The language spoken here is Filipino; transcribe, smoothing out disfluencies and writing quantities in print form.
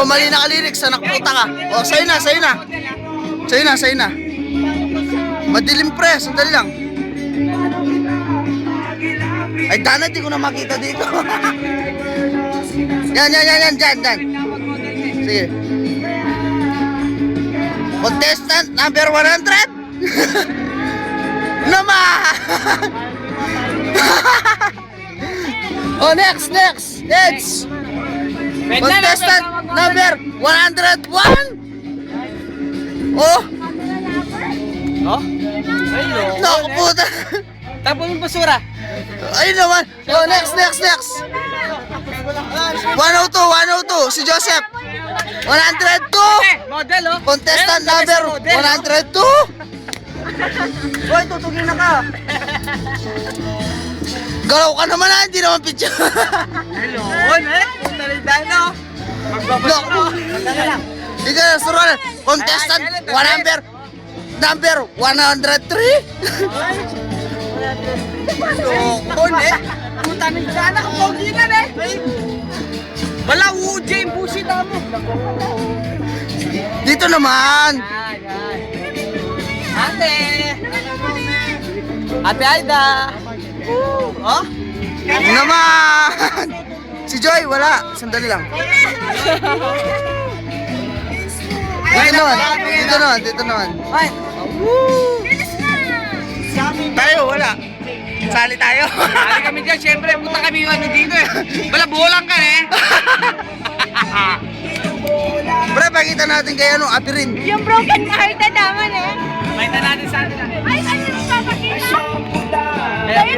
Oh, mali na ka-lyrics. Anak puta ka. Oh, sa'yo na, sa'yo na. Sa'yo na, sa'yo na. Madilim pre, sandali lang. Ay, Dana, di ko na makita dito. Yan, dyan. Sige. Contestant number 100. Naman! Oh, next. Contestant number 101. Oh, Oh? Ayun. naku puta. Tapos yung basura. Ayun naman. Oh, next. 102, si Joseph. 102. Model, oh. Contestant number 102. Hoy, tutugin na ka. Galaw ka naman na, hindi naman picture. Hello, Talidad, no? Magbabasura. Magdala lang. Hindi ka nasuruan. Contestant number 103. Lukon, eh. Puta ng sana, kapogi na, eh. Wala, UJ yung busit mo. Dito naman. Ate. Ate Aida. Oh? Naman. Si Joy, wala. Sandali lang. Dito naman. Ay. Tayo, wala. Sali tayo. Sali kami dyan, syempre. Punta kami yung ano dito, eh. Wala, bulang ka, eh. Pre, pakita natin kay ano, Apirin. Yung broken hearted naman eh. May natin sa atin. Ay, ano yung papakita? Kaya